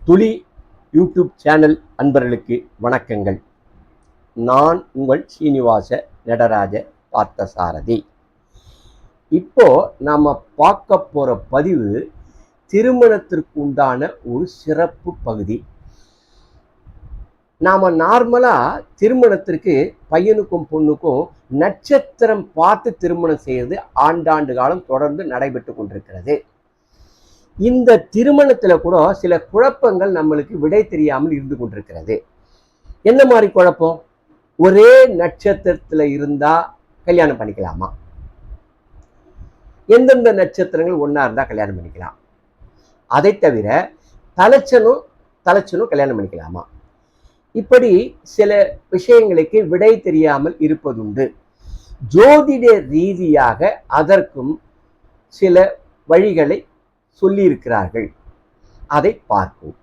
துளி YouTube channel அன்பர்களுக்கு வணக்கங்கள். நான் உங்கள் சீனிவாச நடராஜ பார்த்தசாரதி. இப்போ நாம பார்க்க போற பதிவு திருமணத்திற்கு உண்டான ஒரு சிறப்பு பகுதி. நாம நார்மலா திருமணத்திற்கு பையனுக்கும் பொண்ணுக்கும் நட்சத்திரம் பார்த்து திருமணம் செய்யறது ஆண்டாண்டு காலம் தொடர்ந்து நடைபெற்று கொண்டிருக்கிறது. இந்த திருமணத்துல கூட சில குழப்பங்கள் நம்மளுக்கு விடை தெரியாமல் இருந்து கொண்டிருக்கிறது. என்ன மாதிரி குழப்பம்? ஒரே நட்சத்திரத்துல இருந்தா கல்யாணம் பண்ணிக்கலாமா? எந்தெந்த நட்சத்திரங்கள் ஒன்னா இருந்தா கல்யாணம் பண்ணிக்கலாம்? அதை தவிர தலைச்சனும் கல்யாணம் பண்ணிக்கலாமா? இப்படி சில விஷயங்களுக்கு விடை தெரியாமல் இருப்பதுண்டு. ஜோதிட ரீதியாக அதற்கும் சில வழிகளை சொல்லியிருக்கிறார்கள். அதை பார்ப்போம்.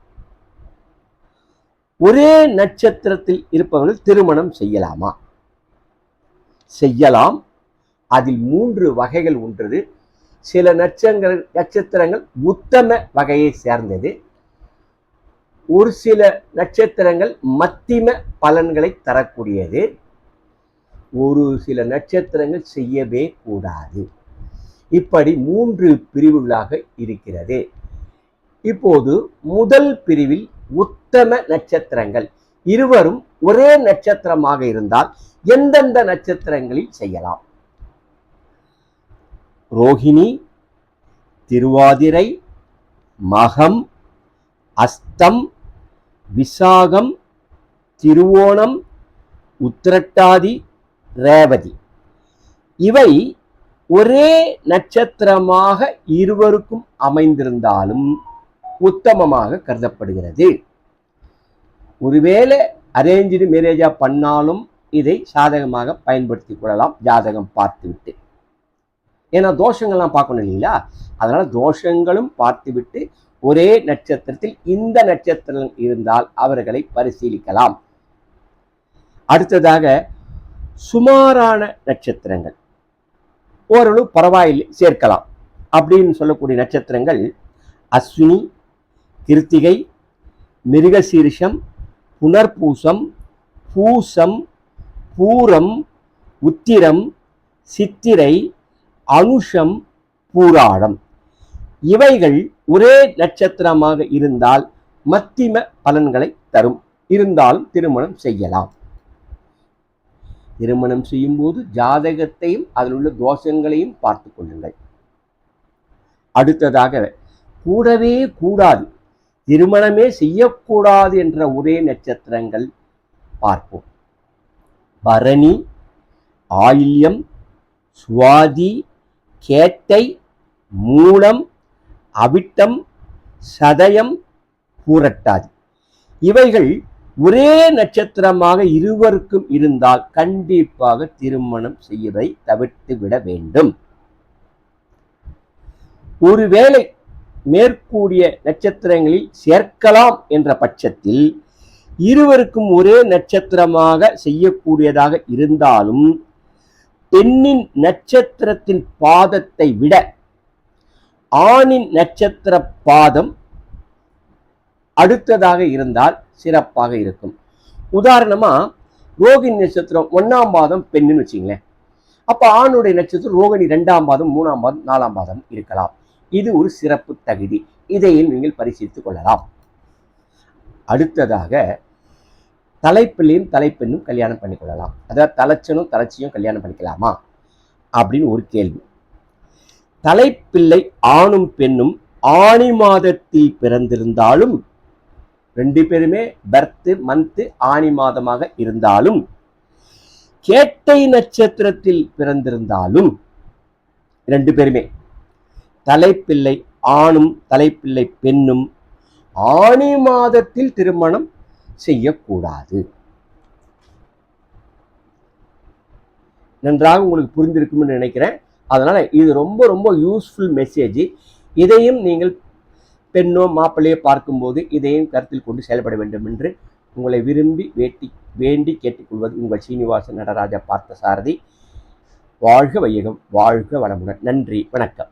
ஒரே நட்சத்திரத்தில் இருப்பவர்கள் திருமணம் செய்யலாமா? செய்யலாம். அதில் 3 வகைகள் உண்டு. சில நட்சத்திரங்கள் உத்தம வகையை சேர்ந்தது. ஒரு சில நட்சத்திரங்கள் மத்திம பலன்களை தரக்கூடியது. ஒரு சில நட்சத்திரங்கள் செய்யவே கூடாது. இப்படி 3 பிரிவுகளாக இருக்கிறது. இப்போது முதல் பிரிவில் உத்தம நட்சத்திரங்கள். இருவரும் ஒரே நட்சத்திரமாக இருந்தால் எந்தெந்த நட்சத்திரங்களில் செய்யலாம்? ரோஹிணி, திருவாதிரை, மகம், அஸ்தம், விசாகம், திருவோணம், உத்திரட்டாதி, ரேவதி. இவை ஒரே நட்சத்திரமாக இருவருக்கும் அமைந்திருந்தாலும் உத்தமமாக கருதப்படுகிறது. ஒருவேளை அரேஞ்சு மேரேஜா பண்ணாலும் இதை சாதகமாக பயன்படுத்திக் கொள்ளலாம், ஜாதகம் பார்த்துவிட்டு. ஏன்னா தோஷங்கள்லாம் பார்க்கணும் இல்லைங்களா? அதனால தோஷங்களும் பார்த்துவிட்டு ஒரே நட்சத்திரத்தில் இந்த நட்சத்திரம் இருந்தால் அவர்களை பரிசீலிக்கலாம். அடுத்ததாக சுமாரான நட்சத்திரங்கள், ஓரளவு பரவாயில்லை சேர்க்கலாம் அப்படின்னு சொல்லக்கூடிய நட்சத்திரங்கள் அஸ்வினி, கிருத்திகை, மிருகசீரிஷம், புனர்பூசம், பூசம், பூரம், உத்திரம், சித்திரை, அனுஷம், பூராடம். இவைகள் ஒரே நட்சத்திரமாக இருந்தால் மத்திம பலன்களை தரும். இருந்தாலும் திருமணம் செய்யலாம். திருமணம் செய்யும் போது ஜாதகத்தையும் அதில் உள்ள தோஷங்களையும் பார்த்து கொள்ளுங்கள். அடுத்ததாக கூடவே கூடாது, திருமணமே செய்யக்கூடாது என்ற ஒரே நட்சத்திரங்கள் பார்ப்போம். பரணி, ஆயில்யம், சுவாதி, கேட்டை, மூலம், அவிட்டம், சதயம், பூரட்டாதி. இவைகள் ஒரே நட்சத்திரமாக இருவருக்கும் இருந்தால் கண்டிப்பாக திருமணம் செய்வதை தவிர்த்து விட வேண்டும். ஒருவேளை மேற்கூடிய நட்சத்திரங்களில் சேர்க்கலாம் என்ற பட்சத்தில் இருவருக்கும் ஒரே நட்சத்திரமாக செய்யக்கூடியதாக இருந்தாலும் பெண்ணின் நட்சத்திரத்தின் பாதத்தை விட ஆணின் நட்சத்திர பாதம் அடுத்ததாக இருந்தால் சிறப்பாக இருக்கும். உதாரணமா ரோகிணி நட்சத்திரம் 1ஆம் பாதம் பெண்ணுன்னு வச்சுங்களேன். அப்ப ஆணுடைய நட்சத்திரம் ரோகிணி 2ஆம் பாதம், 3ஆம் பாதம், 4ஆம் பாதம் இருக்கலாம். இது ஒரு சிறப்பு தகுதி. இதையும் நீங்கள் பரிசீலித்துக் கொள்ளலாம். அடுத்ததாக தலைப்பிள்ளையும் தலைப்பெண்ணும் கல்யாணம் பண்ணிக்கொள்ளலாம். அதாவது தலைச்சனும் தலைச்சியும் கல்யாணம் பண்ணிக்கலாமா அப்படின்னு ஒரு கேள்வி. தலைப்பிள்ளை ஆணும் பெண்ணும் ஆணி மாதத்தில் பிறந்திருந்தாலும், 2 பேருமே பர்த் மந்த் ஆணி மாதமாக இருந்தாலும், கேட்டை நட்சத்திரத்தில் பிறந்திருந்தாலும் 2 பேருமே தலைப்பிள்ளை ஆணும் தலைப்பிள்ளை பெண்ணும் ஆணி மாதத்தில் திருமணம் செய்யக்கூடாது. நன்றாக உங்களுக்கு புரிந்திருக்கும்னு நினைக்கிறேன். அதனால இது ரொம்ப ரொம்ப யூஸ்ஃபுல் மெசேஜ். இதையும் நீங்கள் பெண்ணோ மாப்பிள்ளையோ பார்க்கும்போது இதையும் கருத்தில் கொண்டு செயல்பட வேண்டும் என்று உங்களை வேண்டி கேட்டுக்கொள்வது உங்கள் சீனிவாச நடராஜ பார்த்தசாரதி. வாழ்க வையகம், வாழ்க வளமுடன். நன்றி, வணக்கம்.